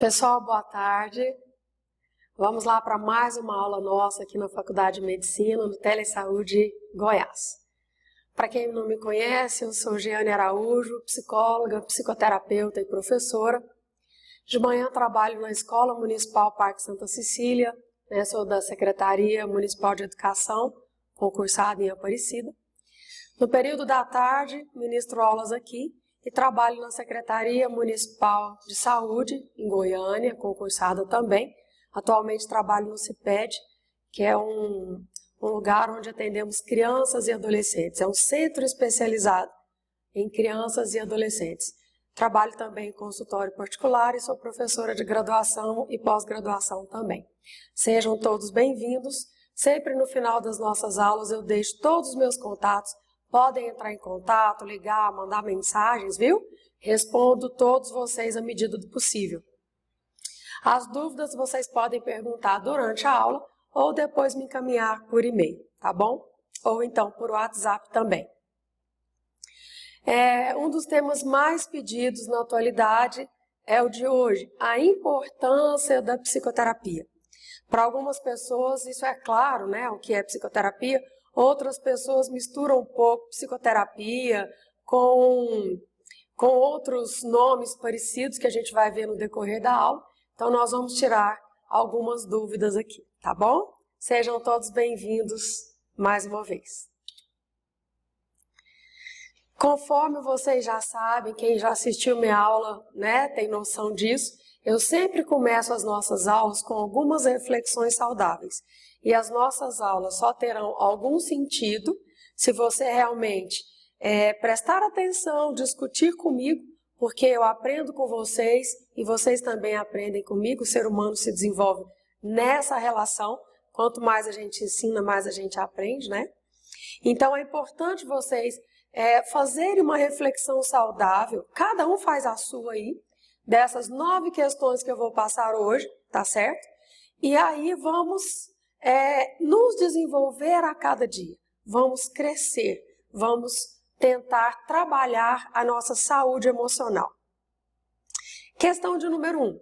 Pessoal, boa tarde. Vamos lá para mais uma aula nossa aqui na Faculdade de Medicina, no Telesaúde Goiás. Para quem não me conhece, eu sou Jeane Araújo, psicóloga, psicoterapeuta e professora. De manhã trabalho na Escola Municipal Parque Santa Cecília, sou da Secretaria Municipal de Educação, concursada em Aparecida. No período da tarde, ministro aulas aqui e trabalho na Secretaria Municipal de Saúde, em Goiânia, concursada também. Atualmente trabalho no CIPED, que é um lugar onde atendemos crianças e adolescentes. É um centro especializado em crianças e adolescentes. Trabalho também em consultório particular e sou professora de graduação e pós-graduação também. Sejam todos bem-vindos. Sempre no final das nossas aulas eu deixo todos os meus contatos. Podem entrar em contato, ligar, mandar mensagens, viu? Respondo todos vocês à medida do possível. As dúvidas vocês podem perguntar durante a aula ou depois me encaminhar por e-mail, tá bom? Ou então por WhatsApp também. Um dos temas mais pedidos na atualidade é o de hoje, a importância da psicoterapia. Para algumas pessoas isso é claro, né, o que é psicoterapia. Outras pessoas misturam um pouco psicoterapia com outros nomes parecidos que a gente vai ver no decorrer da aula. Então, nós vamos tirar algumas dúvidas aqui, tá bom? Sejam todos bem-vindos mais uma vez. Conforme vocês já sabem, quem já assistiu minha aula, tem noção disso, eu sempre começo as nossas aulas com algumas reflexões saudáveis. E as nossas aulas só terão algum sentido se você realmente prestar atenção, discutir comigo, porque eu aprendo com vocês e vocês também aprendem comigo. O ser humano se desenvolve nessa relação. Quanto mais a gente ensina, mais a gente aprende, né? Então é importante vocês fazerem uma reflexão saudável. Cada um faz a sua aí, dessas 9 questões que eu vou passar hoje, tá certo? E aí vamos nos desenvolver a cada dia, vamos crescer, vamos tentar trabalhar a nossa saúde emocional. Questão de número 1.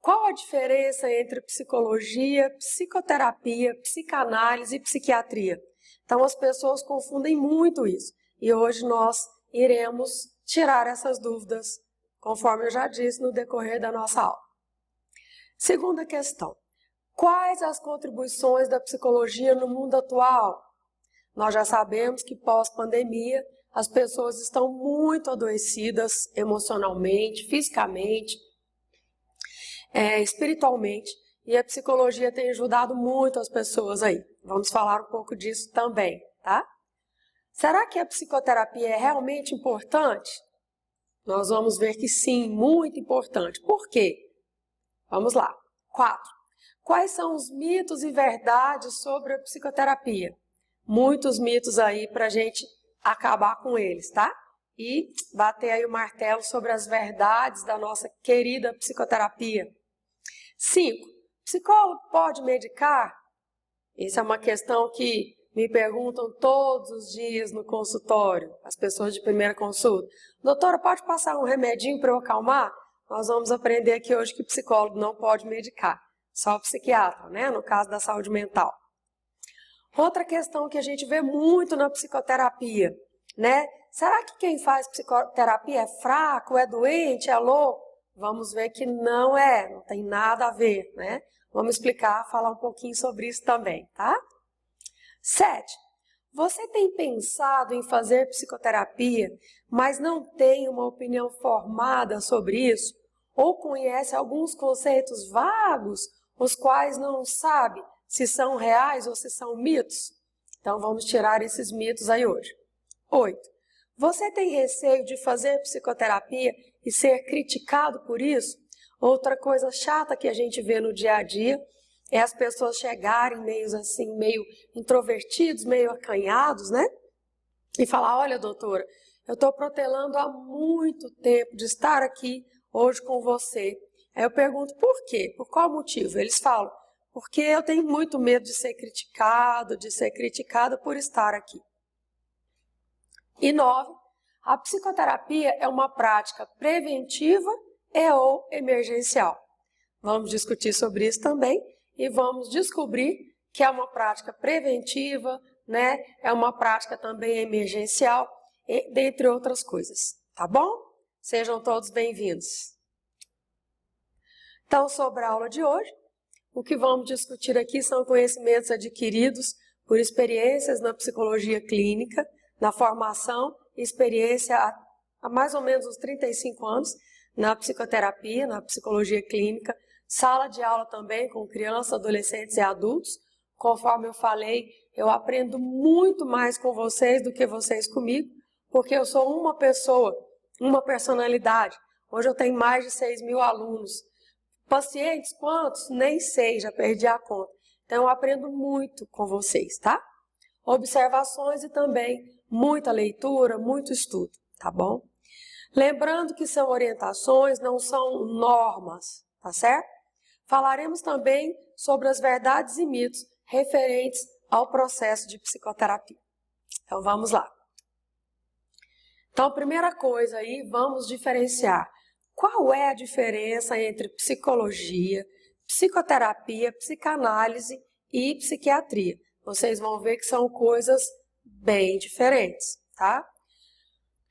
Qual a diferença entre psicologia, psicoterapia, psicanálise e psiquiatria? Então as pessoas confundem muito isso e hoje nós iremos tirar essas dúvidas, conforme eu já disse no decorrer da nossa aula. Segunda questão. Quais as contribuições da psicologia no mundo atual? Nós já sabemos que pós-pandemia as pessoas estão muito adoecidas emocionalmente, fisicamente, espiritualmente, e a psicologia tem ajudado muito as pessoas aí. Vamos falar um pouco disso também, tá? Será que a psicoterapia é realmente importante? Nós vamos ver que sim, muito importante. Por quê? Vamos lá. 4. Quais são os mitos e verdades sobre a psicoterapia? Muitos mitos aí para a gente acabar com eles, tá? E bater aí o martelo sobre as verdades da nossa querida psicoterapia. 5. Psicólogo pode medicar? Essa é uma questão que me perguntam todos os dias no consultório, as pessoas de primeira consulta. Doutora, pode passar um remedinho para eu acalmar? Nós vamos aprender aqui hoje que psicólogo não pode medicar, só o psiquiatra, no caso da saúde mental. Outra questão que a gente vê muito na psicoterapia, Será que quem faz psicoterapia é fraco, é doente, é louco? Vamos ver que não tem nada a ver, Vamos explicar, falar um pouquinho sobre isso também, tá? 7. Você tem pensado em fazer psicoterapia, mas não tem uma opinião formada sobre isso? Ou conhece alguns conceitos vagos, os quais não sabe se são reais ou se são mitos? Então vamos tirar esses mitos aí hoje. 8. Você tem receio de fazer psicoterapia e ser criticado por isso? Outra coisa chata que a gente vê no dia a dia é as pessoas chegarem meio introvertidos, meio acanhados, E falar, olha doutora, eu estou protelando há muito tempo de estar aqui hoje com você. Aí eu pergunto, por quê? Por qual motivo? Eles falam, porque eu tenho muito medo de ser criticada por estar aqui. E 9, a psicoterapia é uma prática preventiva e ou emergencial. Vamos discutir sobre isso também e vamos descobrir que é uma prática preventiva, né? É uma prática também emergencial, dentre outras coisas, tá bom? Sejam todos bem-vindos. Então, sobre a aula de hoje, o que vamos discutir aqui são conhecimentos adquiridos por experiências na psicologia clínica, na formação e experiência há mais ou menos uns 35 anos, na psicoterapia, na psicologia clínica, sala de aula também com crianças, adolescentes e adultos. Conforme eu falei, eu aprendo muito mais com vocês do que vocês comigo, porque eu sou uma pessoa, uma personalidade. Hoje eu tenho mais de 6.000 alunos. Pacientes, quantos? Nem sei, já perdi a conta. Então, eu aprendo muito com vocês, tá? Observações e também muita leitura, muito estudo, tá bom? Lembrando que são orientações, não são normas, tá certo? Falaremos também sobre as verdades e mitos referentes ao processo de psicoterapia. Então, vamos lá. Então, primeira coisa aí, vamos diferenciar. Qual é a diferença entre psicologia, psicoterapia, psicanálise e psiquiatria? Vocês vão ver que são coisas bem diferentes, tá?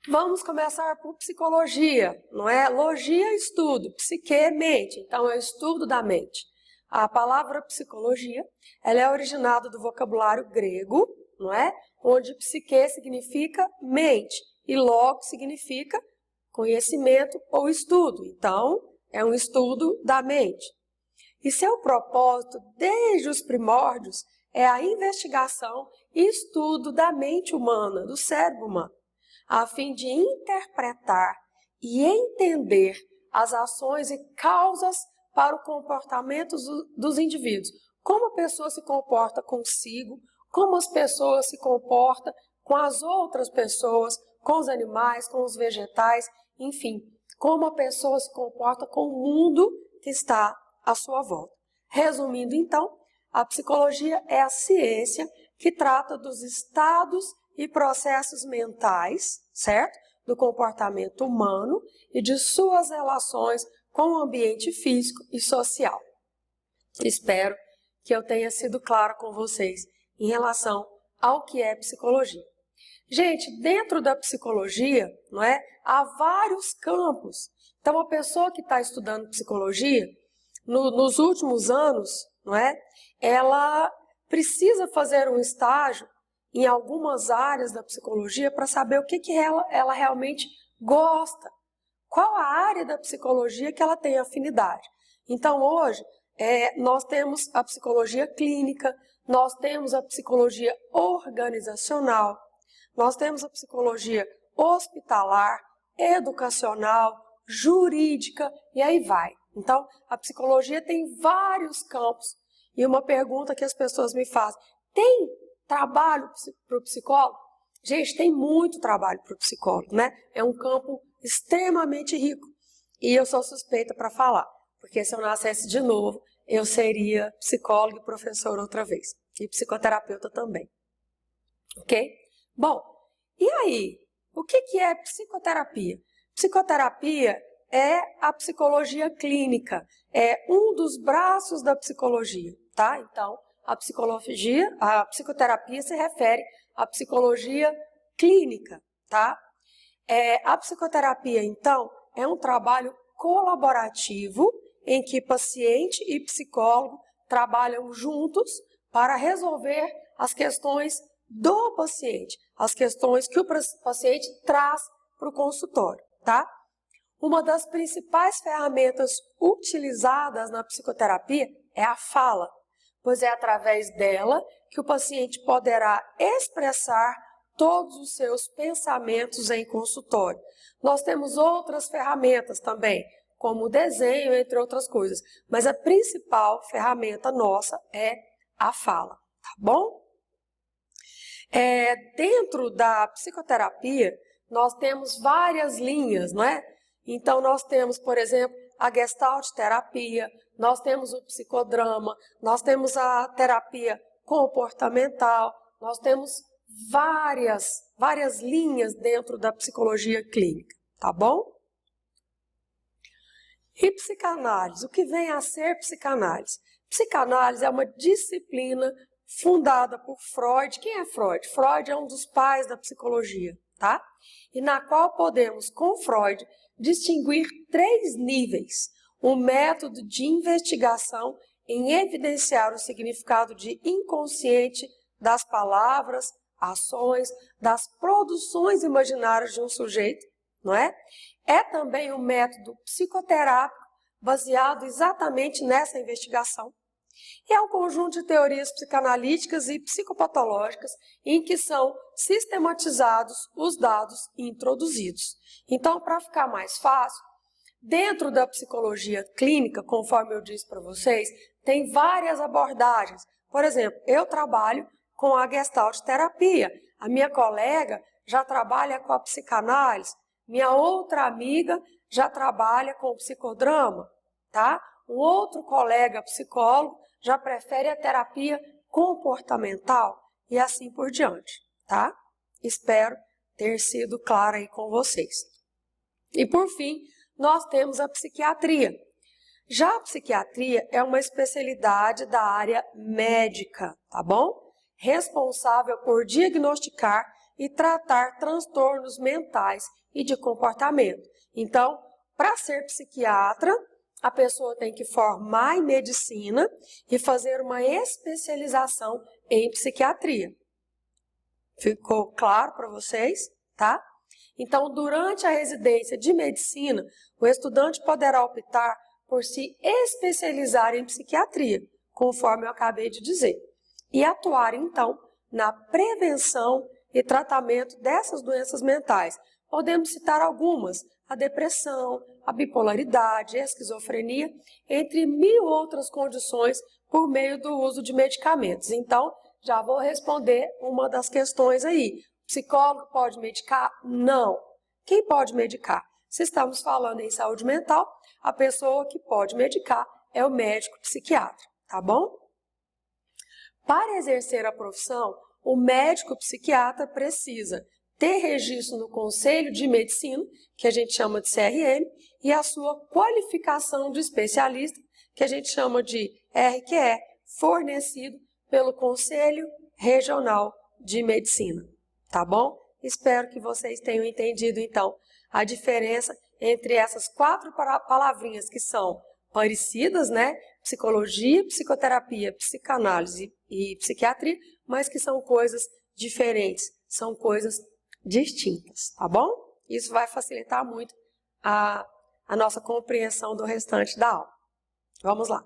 Vamos começar por psicologia, não é? Logia, estudo, psique, mente. Então, é o estudo da mente. A palavra psicologia, ela é originada do vocabulário grego, não é? Onde psique significa mente e logo significa conhecimento ou estudo. Então, é um estudo da mente. E seu propósito, desde os primórdios, é a investigação e estudo da mente humana, do cérebro humano, a fim de interpretar e entender as ações e causas para o comportamento dos indivíduos. Como a pessoa se comporta consigo, como as pessoas se comportam com as outras pessoas, com os animais, com os vegetais, enfim, como a pessoa se comporta com o mundo que está à sua volta. Resumindo, então, a psicologia é a ciência que trata dos estados e processos mentais, certo? Do comportamento humano e de suas relações com o ambiente físico e social. Espero que eu tenha sido claro com vocês em relação ao que é psicologia. Gente, dentro da psicologia, não é, há vários campos. Então, a pessoa que está estudando psicologia, nos últimos anos, não é, ela precisa fazer um estágio em algumas áreas da psicologia para saber o que ela realmente gosta. Qual a área da psicologia que ela tem afinidade. Então, hoje, nós temos a psicologia clínica, nós temos a psicologia organizacional, nós temos a psicologia hospitalar, educacional, jurídica e aí vai. Então, a psicologia tem vários campos. E uma pergunta que as pessoas me fazem, tem trabalho para o psicólogo? Gente, tem muito trabalho para o psicólogo, né? É um campo extremamente rico. E eu sou suspeita para falar, porque se eu nascesse de novo, eu seria psicólogo e professor outra vez. E psicoterapeuta também. Ok? Bom, e aí? O que é psicoterapia? Psicoterapia é a psicologia clínica, é um dos braços da psicologia, tá? Então, a psicoterapia se refere à psicologia clínica, tá? A psicoterapia, então, é um trabalho colaborativo em que paciente e psicólogo trabalham juntos para resolver as questões do paciente, as questões que o paciente traz para o consultório, tá? Uma das principais ferramentas utilizadas na psicoterapia é a fala, pois é através dela que o paciente poderá expressar todos os seus pensamentos em consultório. Nós temos outras ferramentas também, como o desenho, entre outras coisas, mas a principal ferramenta nossa é a fala, tá bom? Dentro da psicoterapia, nós temos várias linhas, não é? Então, nós temos, por exemplo, a Gestalt terapia, nós temos o psicodrama, nós temos a terapia comportamental, nós temos várias linhas dentro da psicologia clínica, tá bom? E psicanálise, o que vem a ser psicanálise? Psicanálise é uma disciplina fundada por Freud. Quem é Freud? Freud é um dos pais da psicologia, tá? E na qual podemos, com Freud, distinguir 3 níveis. Um método de investigação em evidenciar o significado de inconsciente das palavras, ações, das produções imaginárias de um sujeito, não é? É também um método psicoterápico baseado exatamente nessa investigação. E é um conjunto de teorias psicanalíticas e psicopatológicas em que são sistematizados os dados introduzidos. Então, para ficar mais fácil, dentro da psicologia clínica, conforme eu disse para vocês, tem várias abordagens. Por exemplo, eu trabalho com a Gestalt terapia. A minha colega já trabalha com a psicanálise. Minha outra amiga já trabalha com o psicodrama, tá? Um outro colega psicólogo já prefere a terapia comportamental e assim por diante, tá? Espero ter sido clara aí com vocês. E por fim, nós temos a psiquiatria. Já a psiquiatria é uma especialidade da área médica, tá bom? Responsável por diagnosticar e tratar transtornos mentais e de comportamento. Então, para ser psiquiatra, a pessoa tem que formar em medicina e fazer uma especialização em psiquiatria. Ficou claro para vocês, tá? Então, durante a residência de medicina, o estudante poderá optar por se especializar em psiquiatria, conforme eu acabei de dizer, e atuar, então, na prevenção e tratamento dessas doenças mentais. Podemos citar algumas: a depressão, a bipolaridade, a esquizofrenia, entre 1000 outras condições por meio do uso de medicamentos. Então, já vou responder uma das questões aí. O psicólogo pode medicar? Não. Quem pode medicar? Se estamos falando em saúde mental, a pessoa que pode medicar é o médico psiquiatra, tá bom? Para exercer a profissão, o médico psiquiatra precisa ter registro no Conselho de Medicina, que a gente chama de CRM, e a sua qualificação de especialista, que a gente chama de RQE, fornecido pelo Conselho Regional de Medicina, tá bom? Espero que vocês tenham entendido, então, a diferença entre essas 4 palavrinhas que são parecidas, né? Psicologia, psicoterapia, psicanálise e psiquiatria, mas que são coisas diferentes, são coisas distintas, tá bom? Isso vai facilitar muito a nossa compreensão do restante da aula. Vamos lá.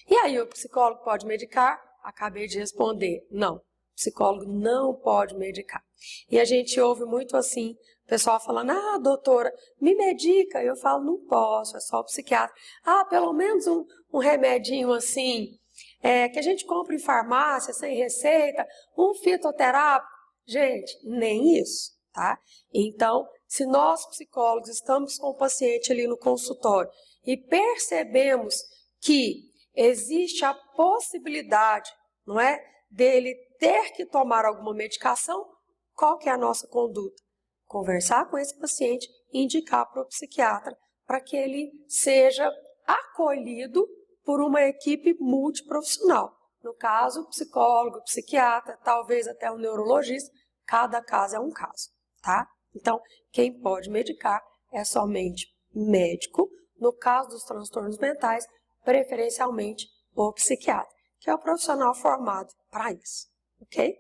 E aí, o psicólogo pode medicar? Acabei de responder, não. O psicólogo não pode medicar. E a gente ouve muito assim, o pessoal falando: ah, doutora, me medica. Eu falo: não posso, é só o psiquiatra. Ah, pelo menos um remedinho assim, que a gente compra em farmácia, sem receita, um fitoterápico. Gente, nem isso, tá? Então, se nós psicólogos estamos com o paciente ali no consultório e percebemos que existe a possibilidade, não é, dele ter que tomar alguma medicação, qual que é a nossa conduta? Conversar com esse paciente e indicar para o psiquiatra para que ele seja acolhido por uma equipe multiprofissional. No caso, psicólogo, psiquiatra, talvez até um neurologista, cada caso é um caso, tá? Então, quem pode medicar é somente médico, no caso dos transtornos mentais, preferencialmente o psiquiatra, que é o profissional formado para isso, ok?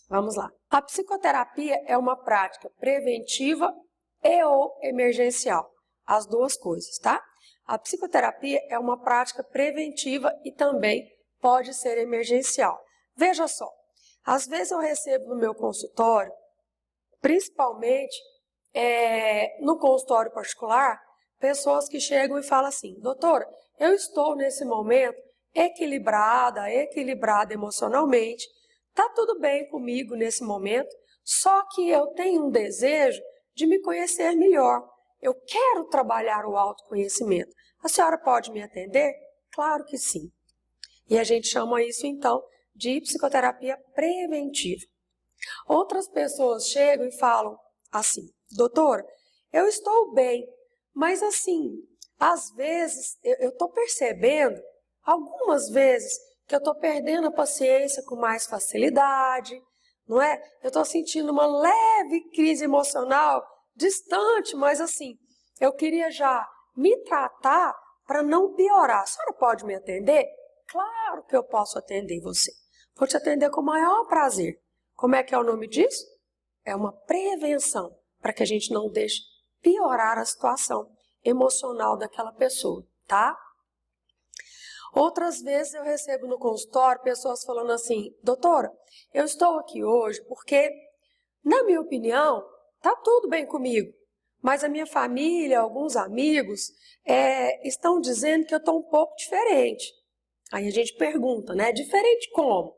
Vamos lá. A psicoterapia é uma prática preventiva e ou emergencial, as duas coisas, tá? A psicoterapia é uma prática preventiva e também pode ser emergencial. Veja só, às vezes eu recebo no meu consultório, principalmente no consultório particular, pessoas que chegam e falam assim: doutora, eu estou nesse momento equilibrado emocionalmente, tá tudo bem comigo nesse momento, só que eu tenho um desejo de me conhecer melhor. Eu quero trabalhar o autoconhecimento. A senhora pode me atender? Claro que sim. E a gente chama isso, então, de psicoterapia preventiva. Outras pessoas chegam e falam assim: doutora, eu estou bem, mas assim, Às vezes, eu estou percebendo, algumas vezes, que eu estou perdendo a paciência com mais facilidade, não é? Eu estou sentindo uma leve crise emocional, distante, mas assim, eu queria já me tratar para não piorar. A senhora pode me atender? Claro que eu posso atender você. Vou te atender com o maior prazer. Como é que é o nome disso? É uma prevenção, para que a gente não deixe piorar a situação emocional daquela pessoa, tá? Outras vezes eu recebo no consultório pessoas falando assim, doutora, eu estou aqui hoje porque, na minha opinião, tá tudo bem comigo, mas a minha família, alguns amigos, estão dizendo que eu estou um pouco diferente. Aí a gente pergunta, né? Diferente como?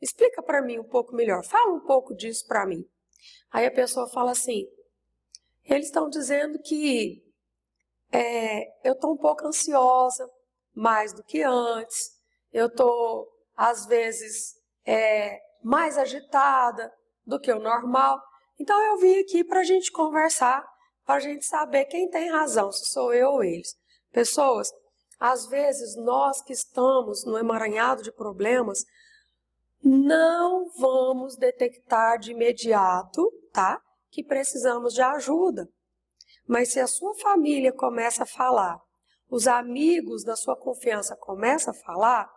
Explica para mim um pouco melhor, fala um pouco disso para mim. Aí a pessoa fala assim, eles estão dizendo que eu estou um pouco ansiosa, mais do que antes, eu estou, às vezes, mais agitada do que o normal. Então eu vim aqui para a gente conversar, para a gente saber quem tem razão, se sou eu ou eles. Pessoas, às vezes nós que estamos no emaranhado de problemas, não vamos detectar de imediato, tá? Que precisamos de ajuda. Mas se a sua família começa a falar, os amigos da sua confiança começam a falar,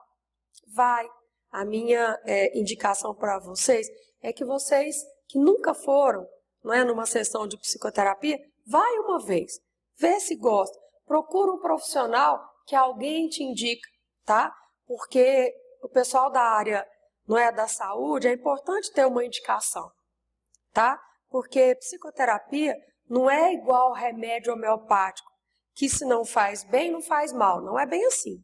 vai. A minha indicação para vocês é que vocês que nunca foram, não é, numa sessão de psicoterapia, vai uma vez, vê se gosta, procura um profissional que alguém te indica, tá? Porque o pessoal da área, não é, da saúde, é importante ter uma indicação, tá? Porque psicoterapia não é igual remédio homeopático, que se não faz bem, não faz mal. Não é bem assim,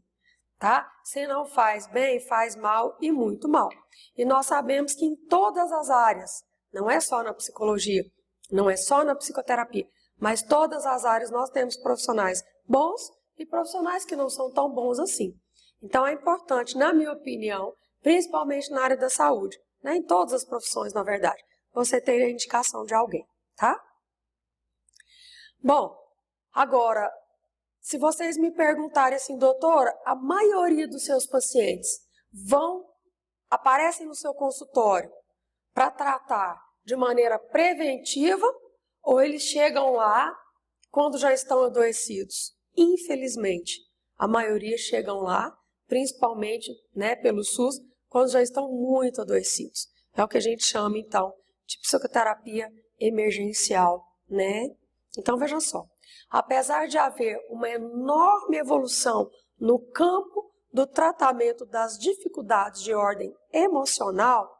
tá? Se não faz bem, faz mal e muito mal. E nós sabemos que em todas as áreas, não é só na psicologia, não é só na psicoterapia, mas todas as áreas nós temos profissionais bons e profissionais que não são tão bons assim. Então é importante, na minha opinião, principalmente na área da saúde, né? Em todas as profissões, na verdade, você ter a indicação de alguém, tá? Bom, agora, se vocês me perguntarem assim, doutora, a maioria dos seus pacientes aparecem no seu consultório para tratar de maneira preventiva ou eles chegam lá quando já estão adoecidos? Infelizmente, a maioria chegam lá, principalmente, né, pelo SUS, quando já estão muito adoecidos. É o que a gente chama, então, de psicoterapia emergencial, né? Então, veja só, apesar de haver uma enorme evolução no campo do tratamento das dificuldades de ordem emocional,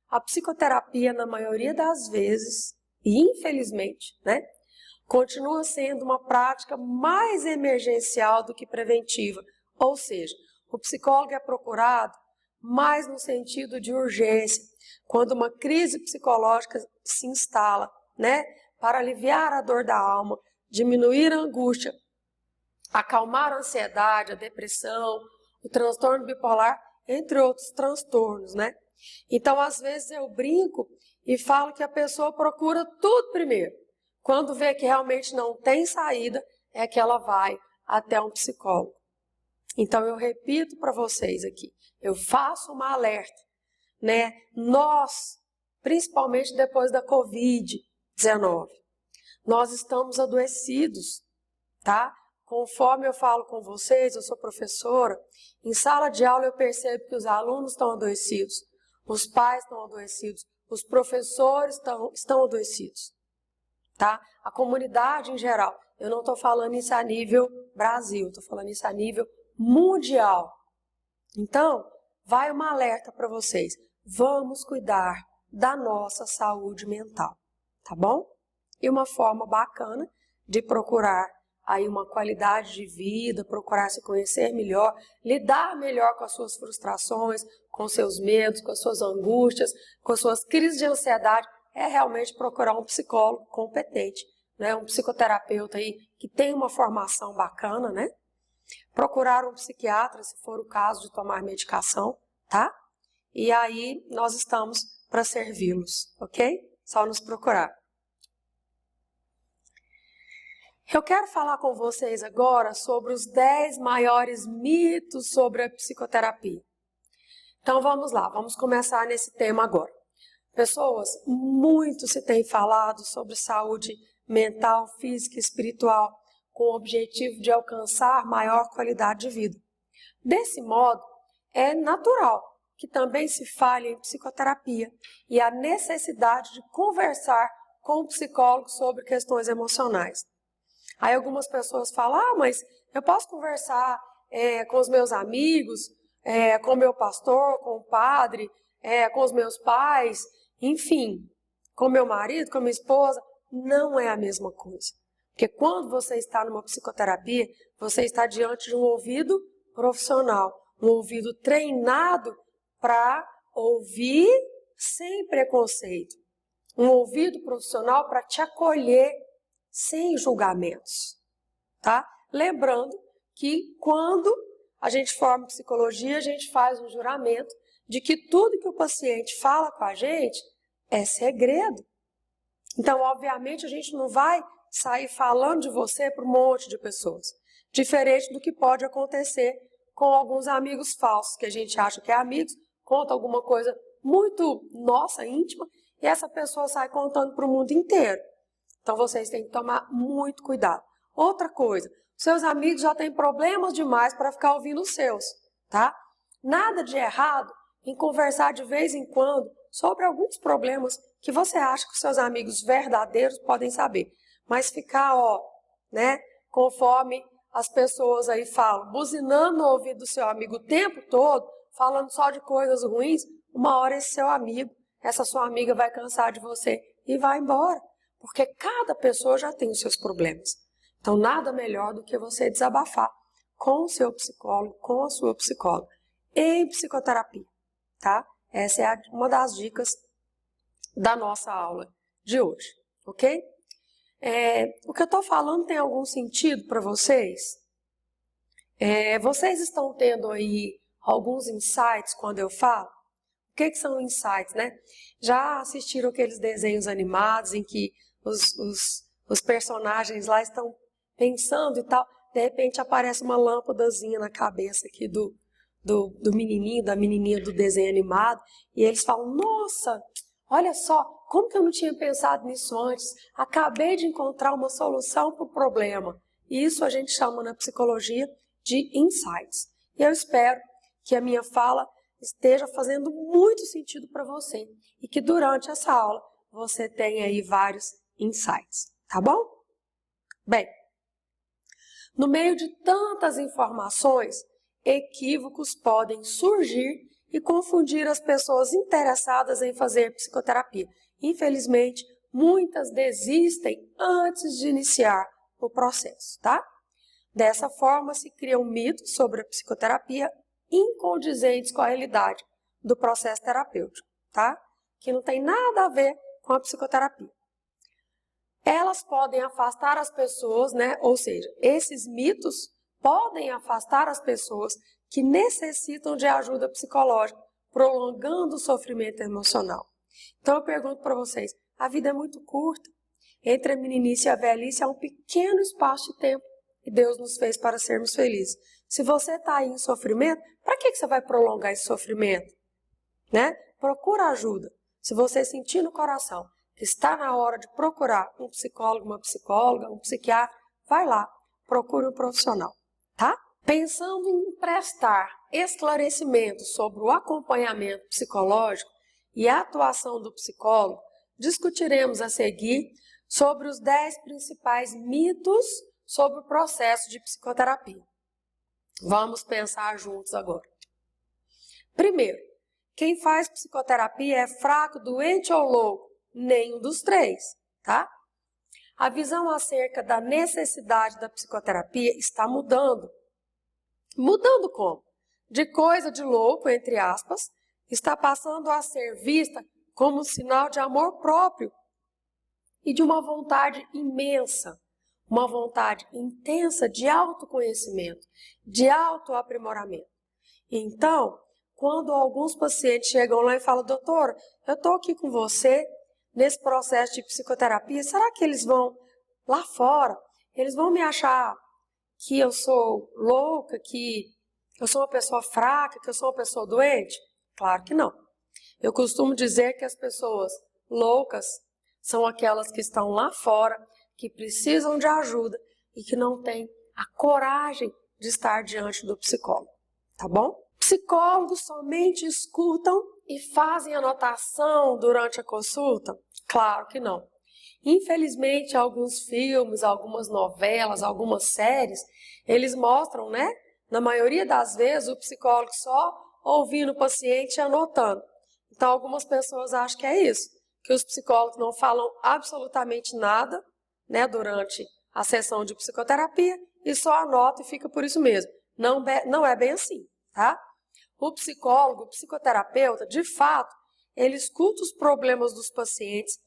a psicoterapia, na maioria das vezes, e infelizmente, né, continua sendo uma prática mais emergencial do que preventiva. Ou seja, o psicólogo é procurado mais no sentido de urgência, quando uma crise psicológica se instala, né, para aliviar a dor da alma, diminuir a angústia, acalmar a ansiedade, a depressão, o transtorno bipolar, entre outros transtornos, né? Então, às vezes eu brinco e falo que a pessoa procura tudo primeiro. Quando vê que realmente não tem saída, é que ela vai até um psicólogo. Então, eu repito para vocês aqui, eu faço uma alerta, né? Nós, principalmente depois da Covid-19, nós estamos adoecidos, tá? Conforme eu falo com vocês, eu sou professora, em sala de aula eu percebo que os alunos estão adoecidos, os pais estão adoecidos, os professores estão adoecidos, tá? A comunidade em geral. Eu não estou falando isso a nível Brasil, estou falando isso a nível mundial. Então, vai uma alerta para vocês. Vamos cuidar da nossa saúde mental, tá bom? E uma forma bacana de procurar aí uma qualidade de vida, procurar se conhecer melhor, lidar melhor com as suas frustrações, com seus medos, com as suas angústias, com as suas crises de ansiedade, é realmente procurar um psicólogo competente, né? Um psicoterapeuta aí que tem uma formação bacana, né? Procurar um psiquiatra, se for o caso de tomar medicação, tá? E aí nós estamos para servi-los, ok? Só nos procurar. Eu quero falar com vocês agora sobre os 10 maiores mitos sobre a psicoterapia. Então vamos lá, vamos começar nesse tema agora. Pessoas, muito se tem falado sobre saúde mental, física e espiritual, com o objetivo de alcançar maior qualidade de vida. Desse modo, é natural que também se fale em psicoterapia e a necessidade de conversar com o psicólogo sobre questões emocionais. Aí algumas pessoas falam, mas eu posso conversar com os meus amigos, com o meu pastor, com o padre, com os meus pais, enfim, com meu marido, com minha esposa. Não é a mesma coisa. Porque quando você está numa psicoterapia, você está diante de um ouvido profissional, um ouvido treinado para ouvir sem preconceito, um ouvido profissional para te acolher sem julgamentos, tá? Lembrando que quando a gente forma psicologia, a gente faz um juramento de que tudo que o paciente fala com a gente é segredo. Então, obviamente, a gente não vai sair falando de você para um monte de pessoas, diferente do que pode acontecer com alguns amigos falsos, que a gente acha que é amigos, conta alguma coisa muito nossa, íntima, e essa pessoa sai contando para o mundo inteiro. Então, vocês têm que tomar muito cuidado. Outra coisa, seus amigos já têm problemas demais para ficar ouvindo os seus, tá? Nada de errado em conversar de vez em quando sobre alguns problemas que você acha que os seus amigos verdadeiros podem saber. Mas ficar, conforme as pessoas aí falam, buzinando no ouvido do seu amigo o tempo todo, falando só de coisas ruins, uma hora esse seu amigo, essa sua amiga vai cansar de você e vai embora. Porque cada pessoa já tem os seus problemas. Então, nada melhor do que você desabafar com o seu psicólogo, com a sua psicóloga, em psicoterapia, tá? Essa é uma das dicas da nossa aula de hoje, ok? O que eu estou falando tem algum sentido para vocês? Vocês estão tendo aí alguns insights quando eu falo? O que são insights, né? Já assistiram aqueles desenhos animados em que os personagens lá estão pensando e tal, de repente aparece uma lâmpadazinha na cabeça aqui do menininho, da menininha do desenho animado, e eles falam, nossa, olha só, como que eu não tinha pensado nisso antes? Acabei de encontrar uma solução para o problema. E isso a gente chama na psicologia de insights. E eu espero que a minha fala esteja fazendo muito sentido para você e que durante essa aula você tenha aí vários insights, tá bom? Bem, no meio de tantas informações, equívocos podem surgir e confundir as pessoas interessadas em fazer psicoterapia. Infelizmente, muitas desistem antes de iniciar o processo, tá? Dessa forma, se criam mitos sobre a psicoterapia incondizentes com a realidade do processo terapêutico, tá? Que não tem nada a ver com a psicoterapia. Elas podem afastar as pessoas, né? Ou seja, esses mitos podem afastar as pessoas que necessitam de ajuda psicológica, prolongando o sofrimento emocional. Então eu pergunto para vocês, a vida é muito curta. Entre a meninice e a velhice há um pequeno espaço de tempo que Deus nos fez para sermos felizes. Se você está aí em sofrimento, para que você vai prolongar esse sofrimento? Né? Procura ajuda. Se você sentir no coração que está na hora de procurar um psicólogo, uma psicóloga, um psiquiatra, vai lá, procure um profissional, tá? Pensando em prestar esclarecimento sobre o acompanhamento psicológico e a atuação do psicólogo, discutiremos a seguir sobre os 10 principais mitos sobre o processo de psicoterapia. Vamos pensar juntos agora. Primeiro, quem faz psicoterapia é fraco, doente ou louco? Nenhum dos três, tá? A visão acerca da necessidade da psicoterapia está mudando. Mudando como? De coisa de louco, entre aspas, está passando a ser vista como um sinal de amor próprio e de uma vontade imensa, uma vontade intensa de autoconhecimento, de autoaprimoramento. Então, quando alguns pacientes chegam lá e falam, doutora, eu estou aqui com você nesse processo de psicoterapia, será que eles vão lá fora eles vão me achar que eu sou louca, que eu sou uma pessoa fraca, que eu sou uma pessoa doente? Claro que não. Eu costumo dizer que as pessoas loucas são aquelas que estão lá fora, que precisam de ajuda e que não têm a coragem de estar diante do psicólogo, tá bom? Psicólogos somente escutam e fazem anotação durante a consulta? Claro que não. Infelizmente, alguns filmes, algumas novelas, algumas séries, eles mostram, né? Na maioria das vezes, o psicólogo só ouvindo o paciente e anotando. Então, algumas pessoas acham que é isso, que os psicólogos não falam absolutamente nada, né, durante a sessão de psicoterapia e só anota e fica por isso mesmo. Não é bem assim, tá? O psicólogo, o psicoterapeuta, de fato, ele escuta os problemas dos pacientes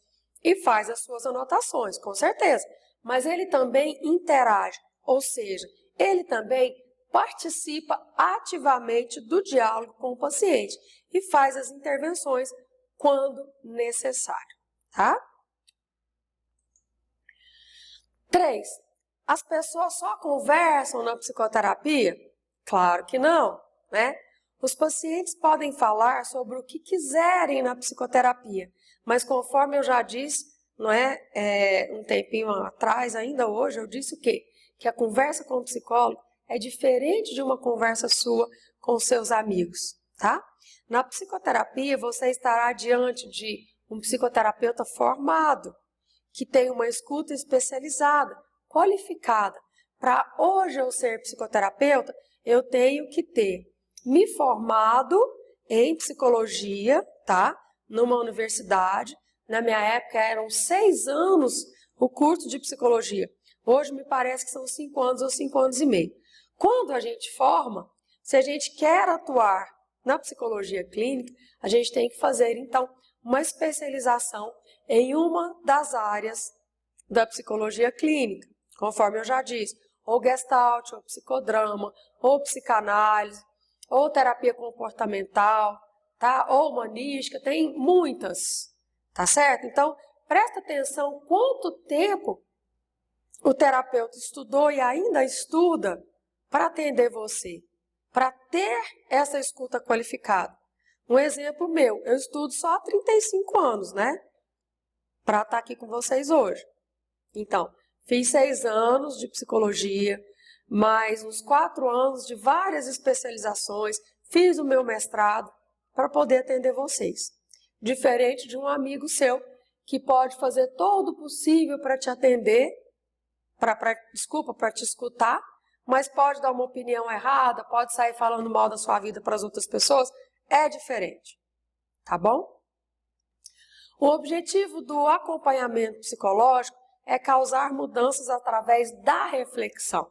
e faz as suas anotações, com certeza. Mas ele também interage, ou seja, ele também participa ativamente do diálogo com o paciente e faz as intervenções quando necessário, tá? 3. As pessoas só conversam na psicoterapia? Claro que não, né? Os pacientes podem falar sobre o que quiserem na psicoterapia, mas conforme eu já disse, não é, um tempinho atrás, ainda hoje, eu disse o quê? Que a conversa com o psicólogo é diferente de uma conversa sua com seus amigos, tá? Na psicoterapia, você estará diante de um psicoterapeuta formado, que tem uma escuta especializada, qualificada. Para hoje eu ser psicoterapeuta, eu tenho que ter me formado em psicologia, tá? Numa universidade. Na minha época eram 6 anos o curso de psicologia. Hoje me parece que são 5 anos ou 5 anos e meio. Quando a gente forma, se a gente quer atuar na psicologia clínica, a gente tem que fazer, então, uma especialização em uma das áreas da psicologia clínica, conforme eu já disse, ou Gestalt, ou psicodrama, ou psicanálise, ou terapia comportamental, tá? Ou humanística, tem muitas, tá certo? Então, presta atenção quanto tempo o terapeuta estudou e ainda estuda para atender você, para ter essa escuta qualificada. Um exemplo meu, eu estudo só há 35 anos, né? Para estar aqui com vocês hoje. Então, fiz 6 anos de psicologia, mais uns 4 anos de várias especializações, fiz o meu mestrado para poder atender vocês. Diferente de um amigo seu que pode fazer todo o possível para te atender, para te escutar, mas pode dar uma opinião errada, pode sair falando mal da sua vida para as outras pessoas, é diferente, tá bom? O objetivo do acompanhamento psicológico é causar mudanças através da reflexão,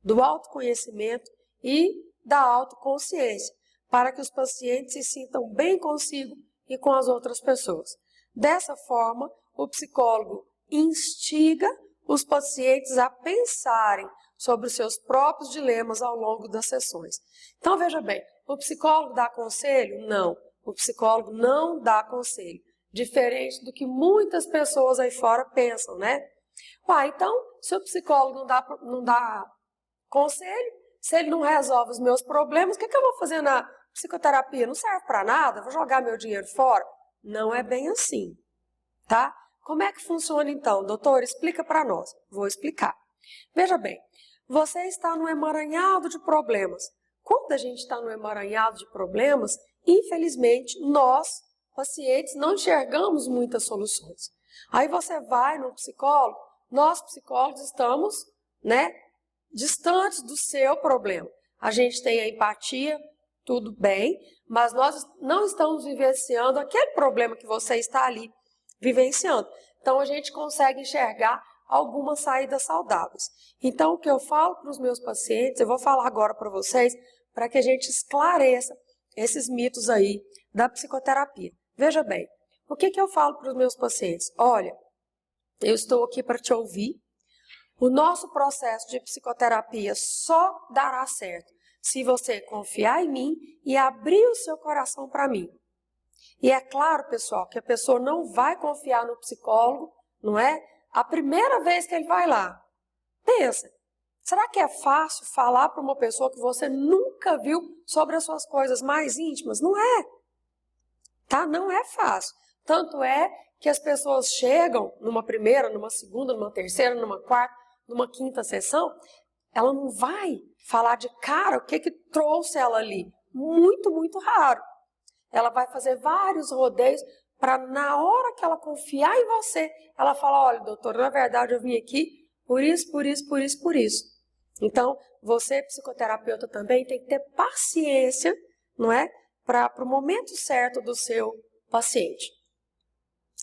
do autoconhecimento e da autoconsciência, para que os pacientes se sintam bem consigo e com as outras pessoas. Dessa forma, o psicólogo instiga os pacientes a pensarem sobre os seus próprios dilemas ao longo das sessões. Então, veja bem, o psicólogo dá conselho? Não, o psicólogo não dá conselho. Diferente do que muitas pessoas aí fora pensam, né? Então, se o psicólogo não dá conselho, se ele não resolve os meus problemas, o que eu vou fazer na psicoterapia? Não serve para nada? Vou jogar meu dinheiro fora? Não é bem assim, tá? Como é que funciona então? Doutor, explica para nós. Vou explicar. Veja bem, você está num emaranhado de problemas. Quando a gente está num emaranhado de problemas, infelizmente, nós, pacientes, não enxergamos muitas soluções. Aí você vai no psicólogo, nós psicólogos estamos, né, distantes do seu problema. A gente tem a empatia, tudo bem, mas nós não estamos vivenciando aquele problema que você está ali vivenciando. Então, a gente consegue enxergar algumas saídas saudáveis. Então, o que eu falo para os meus pacientes, eu vou falar agora para vocês, para que a gente esclareça esses mitos aí da psicoterapia. Veja bem, o que eu falo para os meus pacientes? Olha, eu estou aqui para te ouvir. O nosso processo de psicoterapia só dará certo se você confiar em mim e abrir o seu coração para mim. E é claro, pessoal, que a pessoa não vai confiar no psicólogo, não é? A primeira vez que ele vai lá. Pensa, será que é fácil falar para uma pessoa que você nunca viu sobre as suas coisas mais íntimas? Não é, tá? Não é fácil. Tanto é que as pessoas chegam numa primeira, numa segunda, numa terceira, numa quarta, numa quinta sessão, ela não vai falar de cara o que trouxe ela ali. Muito, muito raro. Ela vai fazer vários rodeios para, na hora que ela confiar em você, ela fala, olha, doutora, na verdade eu vim aqui por isso, por isso, por isso, por isso. Então, você, psicoterapeuta, também tem que ter paciência, não é? Para o momento certo do seu paciente.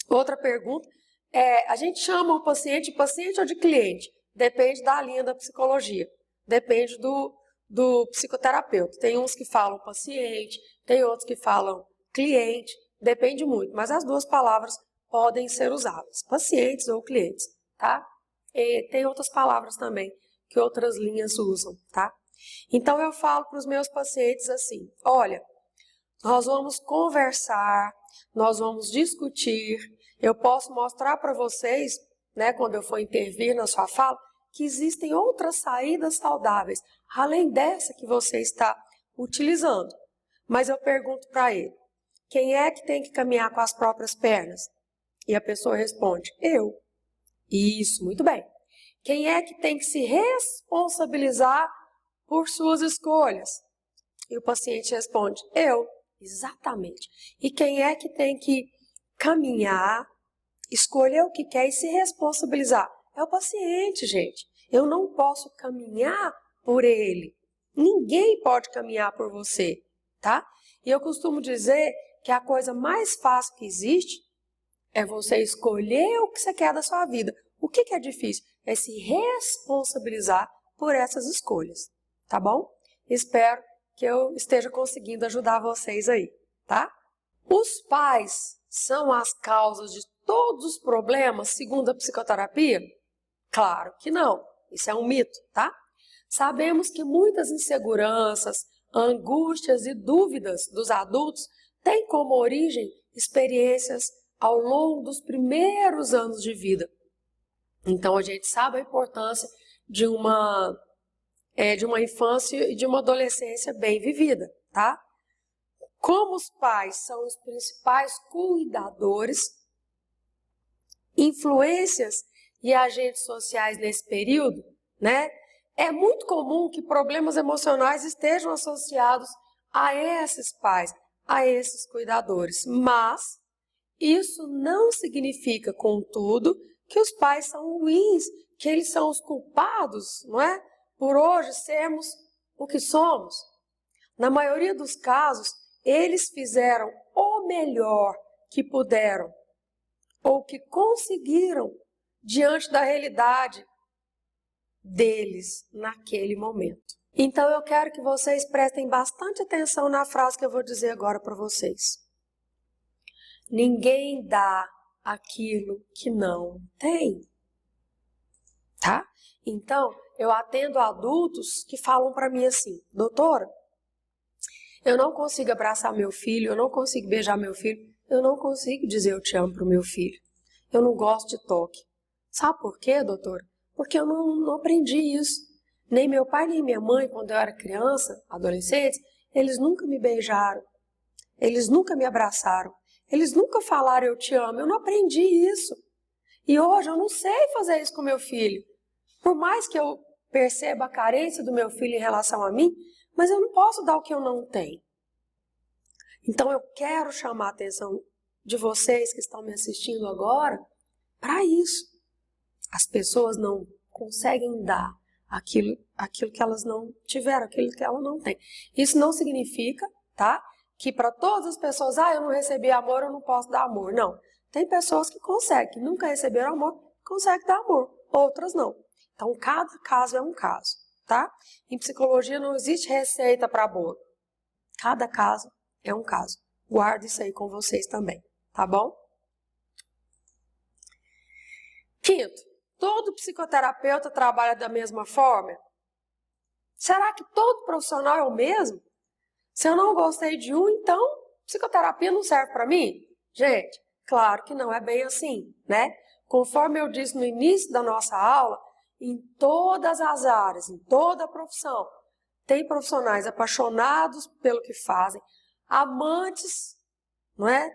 Outra pergunta é, a gente chama o paciente de paciente ou de cliente? Depende da linha da psicologia, depende do psicoterapeuta. Tem uns que falam paciente, tem outros que falam cliente, depende muito, mas as duas palavras podem ser usadas, pacientes ou clientes, tá? E tem outras palavras também que outras linhas usam, tá? Então eu falo para os meus pacientes assim, olha, nós vamos conversar, nós vamos discutir, eu posso mostrar para vocês, né, quando eu for intervir na sua fala, que existem outras saídas saudáveis, além dessa que você está utilizando. Mas eu pergunto para ele, quem é que tem que caminhar com as próprias pernas? E a pessoa responde, eu. Isso, muito bem. Quem é que tem que se responsabilizar por suas escolhas? E o paciente responde, eu. Exatamente. E quem é que tem que caminhar, escolher o que quer e se responsabilizar? É o paciente, gente. Eu não posso caminhar por ele. Ninguém pode caminhar por você, tá? E eu costumo dizer que a coisa mais fácil que existe é você escolher o que você quer da sua vida. O que é difícil? É se responsabilizar por essas escolhas, tá bom? Espero que eu esteja conseguindo ajudar vocês aí, tá? Os pais são as causas de todos os problemas, segundo a psicoterapia? Claro que não. Isso é um mito, tá? Sabemos que muitas inseguranças, angústias e dúvidas dos adultos têm como origem experiências ao longo dos primeiros anos de vida. Então, a gente sabe a importância de uma infância e de uma adolescência bem vivida, tá? Como os pais são os principais cuidadores, influências e agentes sociais nesse período, né? É muito comum que problemas emocionais estejam associados a esses pais, a esses cuidadores, mas isso não significa, contudo, que os pais são ruins, que eles são os culpados, não é? Por hoje sermos o que somos. Na maioria dos casos, eles fizeram o melhor que puderam ou que conseguiram diante da realidade deles naquele momento. Então eu quero que vocês prestem bastante atenção na frase que eu vou dizer agora para vocês. Ninguém dá aquilo que não tem, tá? Então, eu atendo adultos que falam para mim assim, doutora, eu não consigo abraçar meu filho, eu não consigo beijar meu filho, eu não consigo dizer eu te amo para o meu filho, eu não gosto de toque. Sabe por quê, doutora? Porque eu não aprendi isso. Nem meu pai, nem minha mãe, quando eu era criança, adolescente, eles nunca me beijaram, eles nunca me abraçaram, eles nunca falaram eu te amo, eu não aprendi isso. E hoje eu não sei fazer isso com meu filho. Por mais que eu perceba a carência do meu filho em relação a mim, mas eu não posso dar o que eu não tenho. Então eu quero chamar a atenção de vocês que estão me assistindo agora para isso. As pessoas não conseguem dar aquilo que elas não tiveram, aquilo que elas não têm. Isso não significa, tá? Que para todas as pessoas, eu não recebi amor, eu não posso dar amor. Não. Tem pessoas que conseguem, que nunca receberam amor, conseguem dar amor. Outras não. Então, cada caso é um caso, tá? Em psicologia não existe receita para amor. Cada caso é um caso. Guarde isso aí com vocês também, tá bom? Quinto, todo psicoterapeuta trabalha da mesma forma? Será que todo profissional é o mesmo? Se eu não gostei de um, então psicoterapia não serve para mim? Gente, claro que não é bem assim, né? Conforme eu disse no início da nossa aula, em todas as áreas, em toda a profissão. Tem profissionais apaixonados pelo que fazem, amantes, não é,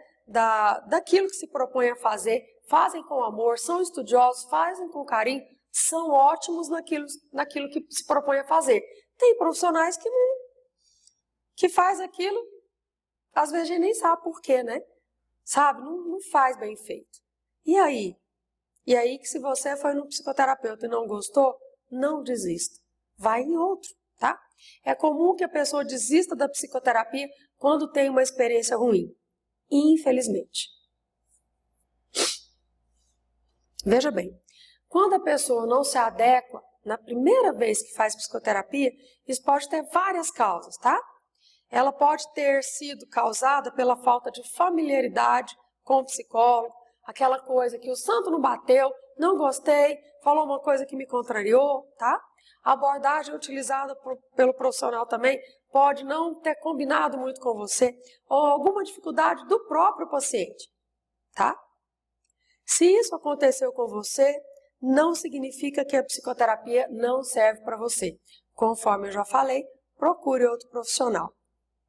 daquilo que se propõe a fazer, fazem com amor, são estudiosos, fazem com carinho, são ótimos naquilo que se propõe a fazer. Tem profissionais que faz aquilo, às vezes a gente nem sabe por quê, né? Sabe, não faz bem feito. E aí? E aí que se você foi no psicoterapeuta e não gostou, não desista. Vai em outro, tá? É comum que a pessoa desista da psicoterapia quando tem uma experiência ruim. Infelizmente. Veja bem, quando a pessoa não se adequa na primeira vez que faz psicoterapia, isso pode ter várias causas, tá? Ela pode ter sido causada pela falta de familiaridade com o psicólogo, aquela coisa que o santo não bateu, não gostei, falou uma coisa que me contrariou, tá? A abordagem utilizada pelo profissional também pode não ter combinado muito com você, ou alguma dificuldade do próprio paciente, tá? Se isso aconteceu com você, não significa que a psicoterapia não serve para você. Conforme eu já falei, procure outro profissional,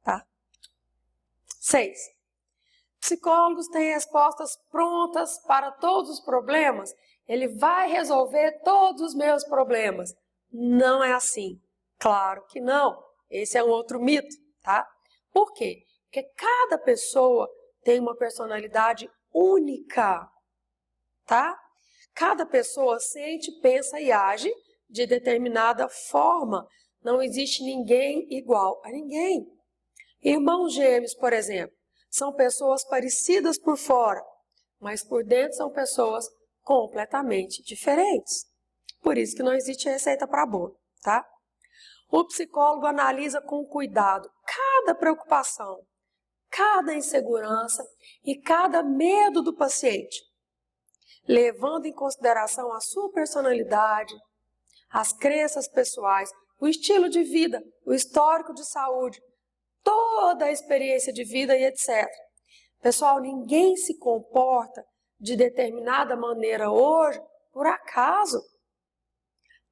tá? 6. Psicólogos têm respostas prontas para todos os problemas. Ele vai resolver todos os meus problemas. Não é assim. Claro que não. Esse é um outro mito, tá? Por quê? Porque cada pessoa tem uma personalidade única, tá? Cada pessoa sente, pensa e age de determinada forma. Não existe ninguém igual a ninguém. Irmãos gêmeos, por exemplo, são pessoas parecidas por fora, mas por dentro são pessoas completamente diferentes. Por isso que não existe receita para bolo, tá? O psicólogo analisa com cuidado cada preocupação, cada insegurança e cada medo do paciente, levando em consideração a sua personalidade, as crenças pessoais, o estilo de vida, o histórico de saúde, toda a experiência de vida e etc. Pessoal, ninguém se comporta de determinada maneira hoje por acaso.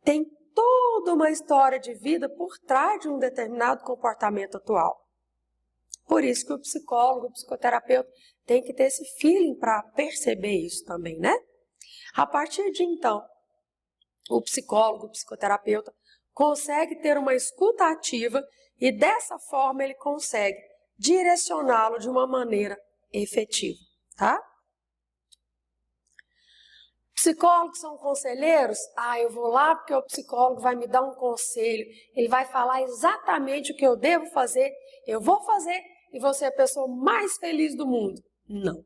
Tem toda uma história de vida por trás de um determinado comportamento atual. Por isso que o psicólogo, o psicoterapeuta tem que ter esse feeling para perceber isso também, né? A partir de então, o psicólogo, o psicoterapeuta consegue ter uma escuta ativa e dessa forma ele consegue direcioná-lo de uma maneira efetiva, tá? Psicólogos são conselheiros? Eu vou lá porque o psicólogo vai me dar um conselho, ele vai falar exatamente o que eu devo fazer, eu vou fazer e vou ser a pessoa mais feliz do mundo. Não,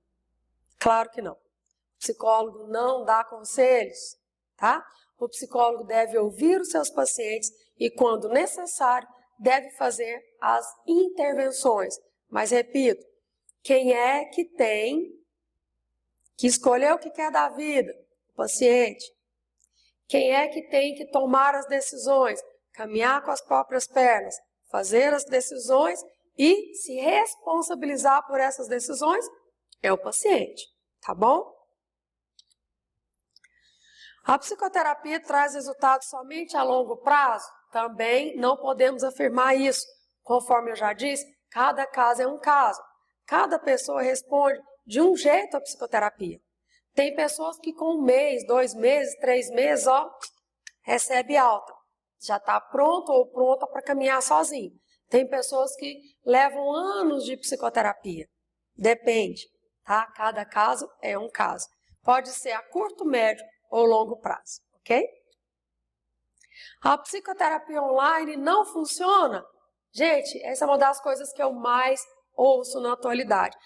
claro que não. O psicólogo não dá conselhos, tá? O psicólogo deve ouvir os seus pacientes e, quando necessário, deve fazer as intervenções. Mas, repito, quem é que tem que escolher o que quer da vida? O paciente. Quem é que tem que tomar as decisões? Caminhar com as próprias pernas, fazer as decisões e se responsabilizar por essas decisões é o paciente, tá bom? A psicoterapia traz resultados somente a longo prazo? Também não podemos afirmar isso. Conforme eu já disse, cada caso é um caso. Cada pessoa responde de um jeito à psicoterapia. Tem pessoas que com 1 mês, 2 meses, 3 meses, recebe alta. Já está pronto ou pronta para caminhar sozinho. Tem pessoas que levam anos de psicoterapia. Depende, tá? Cada caso é um caso. Pode ser a curto, médio ou longo prazo, ok? A psicoterapia online não funciona? Gente, essa é uma das coisas que eu mais ouço na atualidade.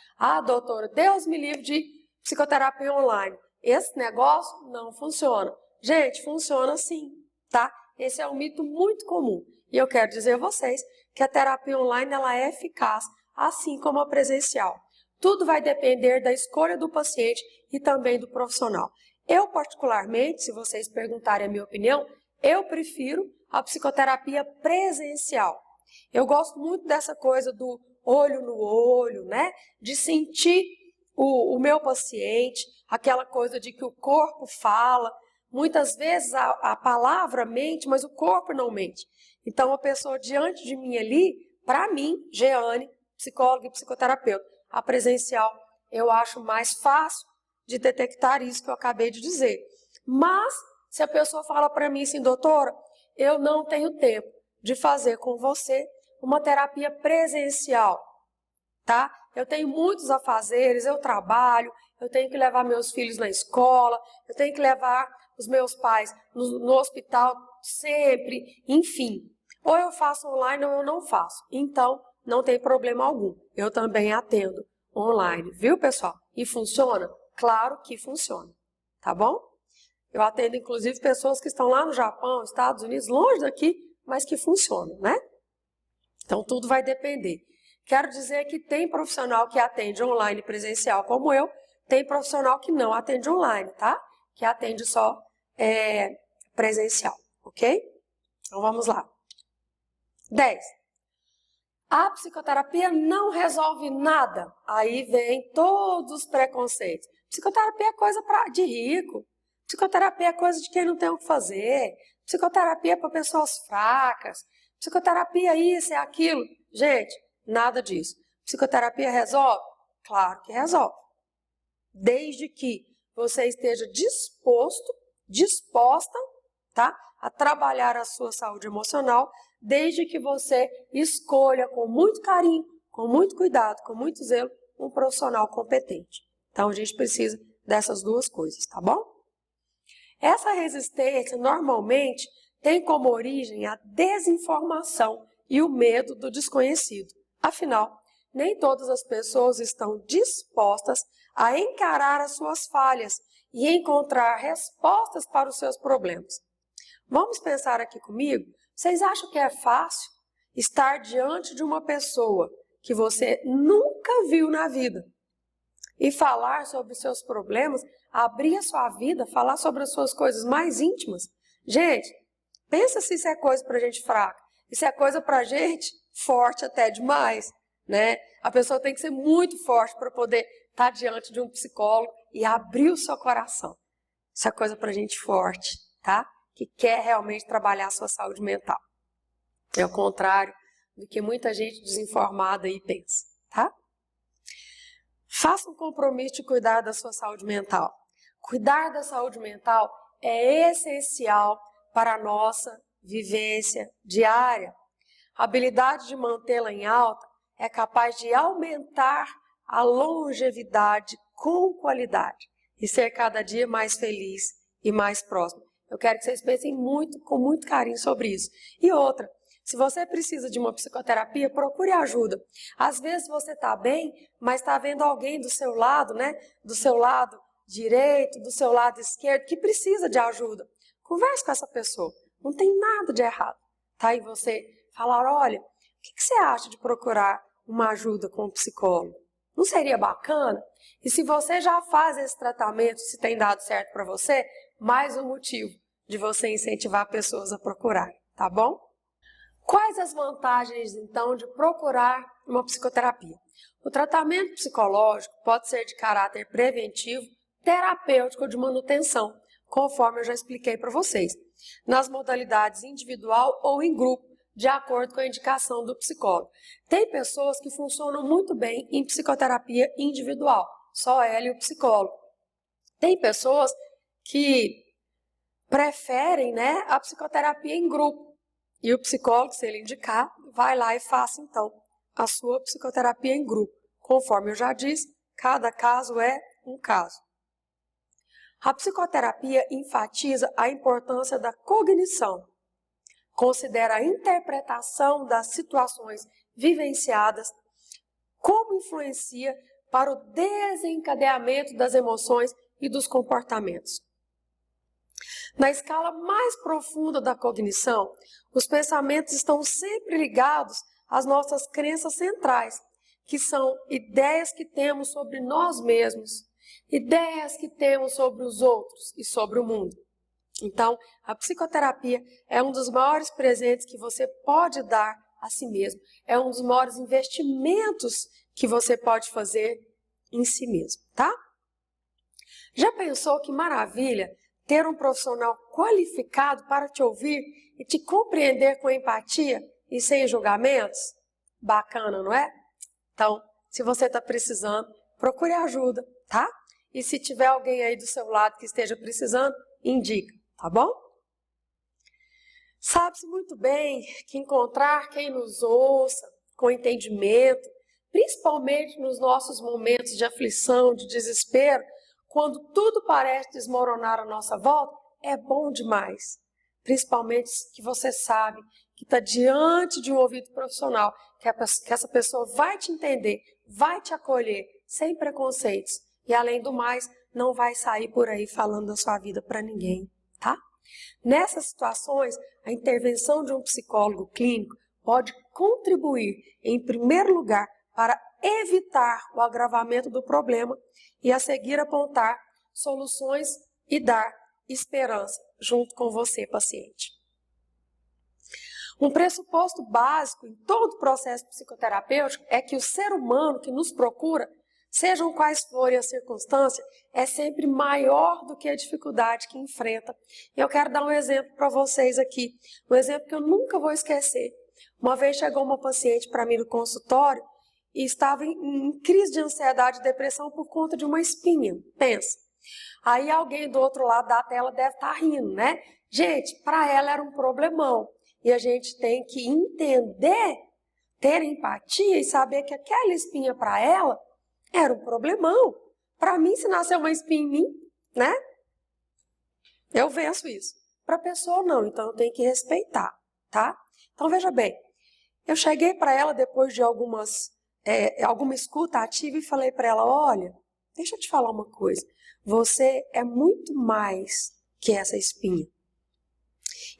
Doutora, Deus me livre de psicoterapia online. Esse negócio não funciona. Gente, funciona sim, tá? Esse é um mito muito comum. E eu quero dizer a vocês que a terapia online ela é eficaz, assim como a presencial. Tudo vai depender da escolha do paciente e também do profissional. Eu, particularmente, se vocês perguntarem a minha opinião, eu prefiro a psicoterapia presencial. Eu gosto muito dessa coisa do olho no olho, né? De sentir o meu paciente, aquela coisa de que o corpo fala. muitas vezes a palavra mente, mas o corpo não mente. Então, a pessoa diante de mim ali, para mim, Jeane, psicóloga e psicoterapeuta, a presencial, eu acho mais fácil de detectar isso que eu acabei de dizer. Mas, se a pessoa fala para mim assim, doutora, eu não tenho tempo de fazer com você uma terapia presencial, tá? Eu tenho muitos afazeres, eu trabalho, eu tenho que levar meus filhos na escola, eu tenho que levar os meus pais no hospital sempre, enfim. Ou eu faço online ou eu não faço. Então, não tem problema algum. Eu também atendo online, viu, pessoal? E funciona? Claro que funciona, tá bom? Eu atendo, inclusive, pessoas que estão lá no Japão, Estados Unidos, longe daqui, mas que funcionam, né? Então, tudo vai depender. Quero dizer que tem profissional que atende online presencial, como eu, tem profissional que não atende online, tá? Que atende só presencial, ok? Então, vamos lá. 10. A psicoterapia não resolve nada. Aí vem todos os preconceitos. Psicoterapia é coisa de rico. Psicoterapia é coisa de quem não tem o que fazer. Psicoterapia é para pessoas fracas. Psicoterapia é isso, é aquilo. Gente, nada disso. Psicoterapia resolve? Claro que resolve. Desde que você esteja disposta, tá, a trabalhar a sua saúde emocional, desde que você escolha com muito carinho, com muito cuidado, com muito zelo, um profissional competente. Então, a gente precisa dessas duas coisas, tá bom? Essa resistência, normalmente, tem como origem a desinformação e o medo do desconhecido. Afinal, nem todas as pessoas estão dispostas a encarar as suas falhas e encontrar respostas para os seus problemas. Vamos pensar aqui comigo? Vocês acham que é fácil estar diante de uma pessoa que você nunca viu na vida e falar sobre os seus problemas, abrir a sua vida, falar sobre as suas coisas mais íntimas? Gente, pensa se isso é coisa para gente fraca. Isso é coisa para gente forte até demais, né? A pessoa tem que ser muito forte para poder estar diante de um psicólogo e abrir o seu coração. Isso é coisa para gente forte, tá? Que quer realmente trabalhar a sua saúde mental. É o contrário do que muita gente desinformada aí pensa, tá? Faça um compromisso de cuidar da sua saúde mental. Cuidar da saúde mental é essencial para a nossa vivência diária. A habilidade de mantê-la em alta é capaz de aumentar a longevidade com qualidade e ser cada dia mais feliz e mais próximo. Eu quero que vocês pensem com muito carinho sobre isso. E outra, se você precisa de uma psicoterapia, procure ajuda. Às vezes você está bem, mas está vendo alguém do seu lado, né? Do seu lado direito, do seu lado esquerdo, que precisa de ajuda. Converse com essa pessoa. Não tem nada de errado. Tá? E você falar, olha, o que você acha de procurar uma ajuda com um psicólogo? Não seria bacana? E se você já faz esse tratamento, se tem dado certo para você, mais um motivo de você incentivar pessoas a procurar, tá bom? Quais as vantagens, então, de procurar uma psicoterapia? O tratamento psicológico pode ser de caráter preventivo, terapêutico ou de manutenção, conforme eu já expliquei para vocês, nas modalidades individual ou em grupo, de acordo com a indicação do psicólogo. Tem pessoas que funcionam muito bem em psicoterapia individual, só ela e o psicólogo. Tem pessoas que preferem, né, a psicoterapia em grupo. E o psicólogo, se ele indicar, vai lá e faça, então, a sua psicoterapia em grupo. Conforme eu já disse, cada caso é um caso. A psicoterapia enfatiza a importância da cognição. Considera a interpretação das situações vivenciadas, como influencia para o desencadeamento das emoções e dos comportamentos. Na escala mais profunda da cognição, os pensamentos estão sempre ligados às nossas crenças centrais, que são ideias que temos sobre nós mesmos, ideias que temos sobre os outros e sobre o mundo. Então, a psicoterapia é um dos maiores presentes que você pode dar a si mesmo, é um dos maiores investimentos que você pode fazer em si mesmo, tá? Já pensou que maravilha ter um profissional qualificado para te ouvir e te compreender com empatia e sem julgamentos? Bacana, não é? Então, se você está precisando, procure ajuda, tá? E se tiver alguém aí do seu lado que esteja precisando, indica, tá bom? Sabe-se muito bem que encontrar quem nos ouça com entendimento, principalmente nos nossos momentos de aflição, de desespero, quando tudo parece desmoronar à nossa volta, é bom demais. Principalmente que você sabe que está diante de um ouvido profissional, que essa pessoa vai te entender, vai te acolher, sem preconceitos. E além do mais, não vai sair por aí falando da sua vida para ninguém, tá? Nessas situações, a intervenção de um psicólogo clínico pode contribuir, em primeiro lugar, para evitar o agravamento do problema e a seguir apontar soluções e dar esperança junto com você, paciente. Um pressuposto básico em todo o processo psicoterapêutico é que o ser humano que nos procura, sejam quais forem as circunstâncias, é sempre maior do que a dificuldade que enfrenta. E eu quero dar um exemplo para vocês aqui, um exemplo que eu nunca vou esquecer. Uma vez chegou uma paciente para mim no consultório e estava em crise de ansiedade e depressão por conta de uma espinha, pensa. Aí alguém do outro lado da tela deve estar rindo, né? Gente, para ela era um problemão. E a gente tem que entender, ter empatia e saber que aquela espinha para ela era um problemão. Para mim, se nascer uma espinha em mim, né? Eu venço isso. Para a pessoa, não. Então, eu tenho que respeitar, tá? Então, veja bem. Eu cheguei para ela depois de alguma escuta ativa e falei para ela, olha, deixa eu te falar uma coisa. Você é muito mais que essa espinha.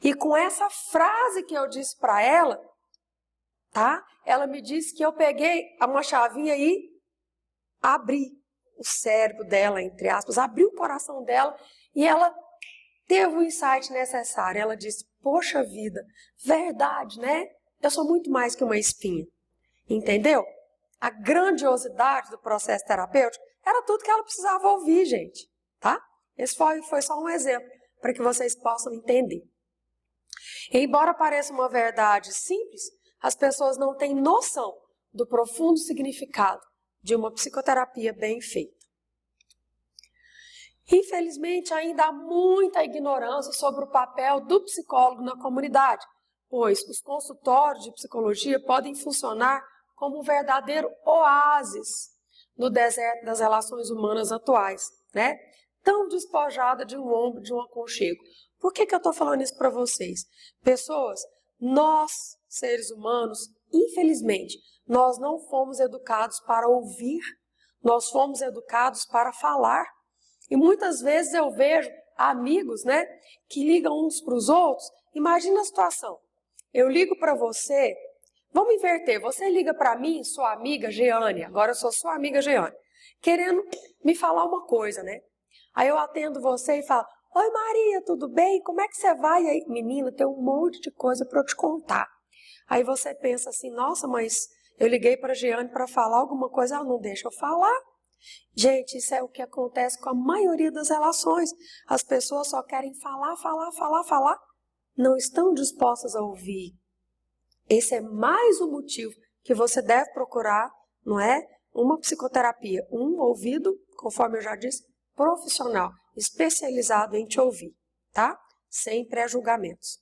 E com essa frase que eu disse para ela, tá? Ela me disse que eu peguei uma chavinha e abri o cérebro dela, entre aspas, abri o coração dela e ela teve o insight necessário. Ela disse, poxa vida, verdade, né? Eu sou muito mais que uma espinha. Entendeu? A grandiosidade do processo terapêutico era tudo que ela precisava ouvir, gente, tá? Esse foi só um exemplo para que vocês possam entender. E embora pareça uma verdade simples, as pessoas não têm noção do profundo significado de uma psicoterapia bem feita. Infelizmente, ainda há muita ignorância sobre o papel do psicólogo na comunidade, pois os consultórios de psicologia podem funcionar como um verdadeiro oásis no deserto das relações humanas atuais, né? Tão despojada de um ombro, de um aconchego. Por que eu estou falando isso para vocês? Pessoas, nós, seres humanos, infelizmente, nós não fomos educados para ouvir, nós fomos educados para falar. E muitas vezes eu vejo amigos, né, que ligam uns para os outros. Imagina a situação. Eu ligo para você, vamos inverter, você liga para mim, sua amiga Jeane, agora eu sou sua amiga Jeane, querendo me falar uma coisa, né? Aí eu atendo você e falo, oi Maria, tudo bem? Como é que você vai? E aí, menina, tem um monte de coisa para eu te contar. Aí você pensa assim, nossa, mas eu liguei para a Jeane para falar alguma coisa, ela não deixa eu falar. Gente, isso é o que acontece com a maioria das relações. As pessoas só querem falar, não estão dispostas a ouvir. Esse é mais um motivo que você deve procurar, não é? Uma psicoterapia, um ouvido, conforme eu já disse, profissional, especializado em te ouvir, tá? Sem pré-julgamentos.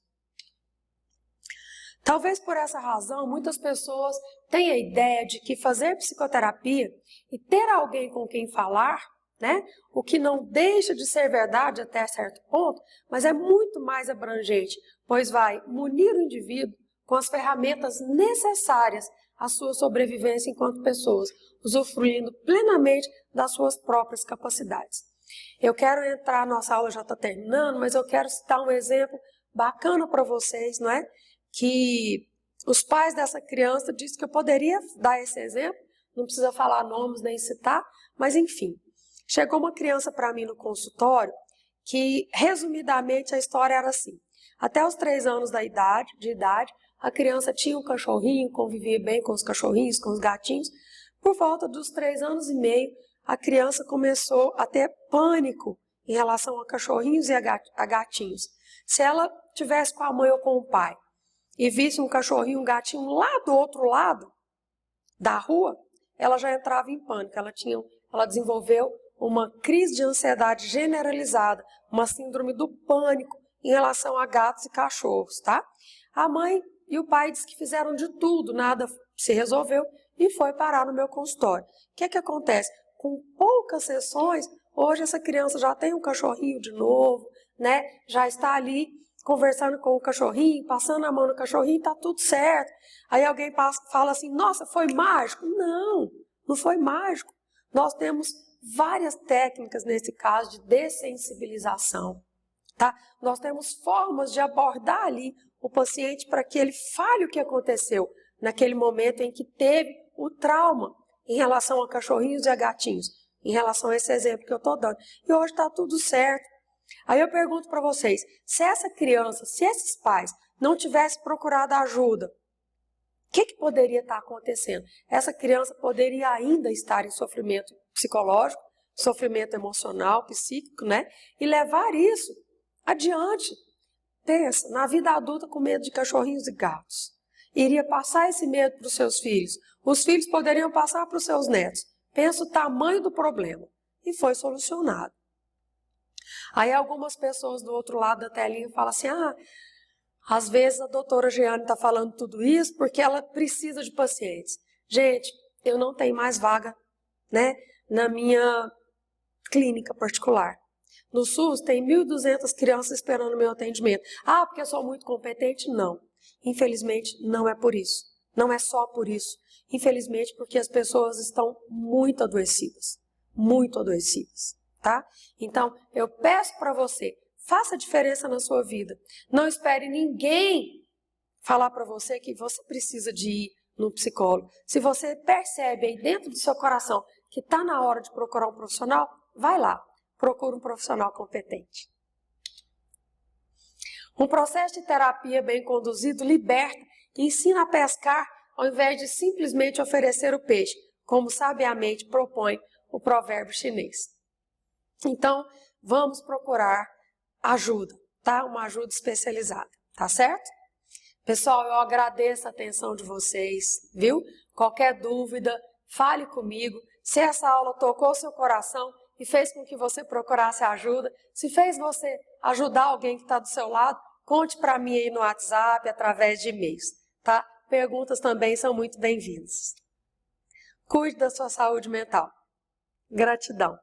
Talvez por essa razão, muitas pessoas têm a ideia de que fazer psicoterapia e ter alguém com quem falar, né, o que não deixa de ser verdade até certo ponto, mas é muito mais abrangente, pois vai munir o indivíduo com as ferramentas necessárias à sua sobrevivência enquanto pessoas, usufruindo plenamente das suas próprias capacidades. Eu quero entrar, nossa aula já está terminando, mas eu quero citar um exemplo bacana para vocês, não é? Que os pais dessa criança disseram que eu poderia dar esse exemplo, não precisa falar nomes nem citar, mas enfim. Chegou uma criança para mim no consultório que, resumidamente, a história era assim. Até os 3 anos de idade, a criança tinha um cachorrinho, convivia bem com os cachorrinhos, com os gatinhos. Por volta dos 3 anos e meio, a criança começou a ter pânico em relação a cachorrinhos e a gatinhos. Se ela tivesse com a mãe ou com o pai e visse um cachorrinho e um gatinho lá do outro lado da rua, ela já entrava em pânico. Ela desenvolveu uma crise de ansiedade generalizada, uma síndrome do pânico em relação a gatos e cachorros, tá? A mãe e o pai dizem que fizeram de tudo, nada se resolveu e foi parar no meu consultório. O que acontece? Com poucas sessões, hoje essa criança já tem um cachorrinho de novo, né? Já está ali conversando com o cachorrinho, passando a mão no cachorrinho, tá tudo certo. Aí alguém fala assim, nossa, foi mágico? Não, não foi mágico. Nós temos várias técnicas nesse caso de dessensibilização, tá? Nós temos formas de abordar ali o paciente para que ele fale o que aconteceu naquele momento em que teve o trauma em relação a cachorrinhos e a gatinhos, em relação a esse exemplo que eu estou dando. E hoje está tudo certo. Aí eu pergunto para vocês, se essa criança, se esses pais não tivessem procurado ajuda, o que poderia estar acontecendo? Essa criança poderia ainda estar em sofrimento psicológico, sofrimento emocional, psíquico, né? E levar isso adiante. Pensa, na vida adulta com medo de cachorrinhos e gatos. Iria passar esse medo para os seus filhos. Os filhos poderiam passar para os seus netos. Pensa o tamanho do problema. E foi solucionado. Aí algumas pessoas do outro lado da telinha falam assim, às vezes a doutora Jeane está falando tudo isso porque ela precisa de pacientes. Gente, eu não tenho mais vaga, né, na minha clínica particular. No SUS tem 1.200 crianças esperando meu atendimento. Porque eu sou muito competente? Não. Infelizmente, não é por isso. Não é só por isso. Infelizmente, porque as pessoas estão muito adoecidas. Muito adoecidas, tá? Então, eu peço para você, faça diferença na sua vida. Não espere ninguém falar para você que você precisa de ir no psicólogo. Se você percebe aí dentro do seu coração que está na hora de procurar um profissional, vai lá. Procura um profissional competente. Um processo de terapia bem conduzido liberta e ensina a pescar ao invés de simplesmente oferecer o peixe, como sabiamente propõe o provérbio chinês. Então, vamos procurar ajuda, tá? Uma ajuda especializada, tá certo? Pessoal, eu agradeço a atenção de vocês, viu? Qualquer dúvida, fale comigo. Se essa aula tocou o seu coração e fez com que você procurasse ajuda, se fez você ajudar alguém que está do seu lado, conte para mim aí no WhatsApp, através de e-mails, tá? Perguntas também são muito bem-vindas. Cuide da sua saúde mental. Gratidão.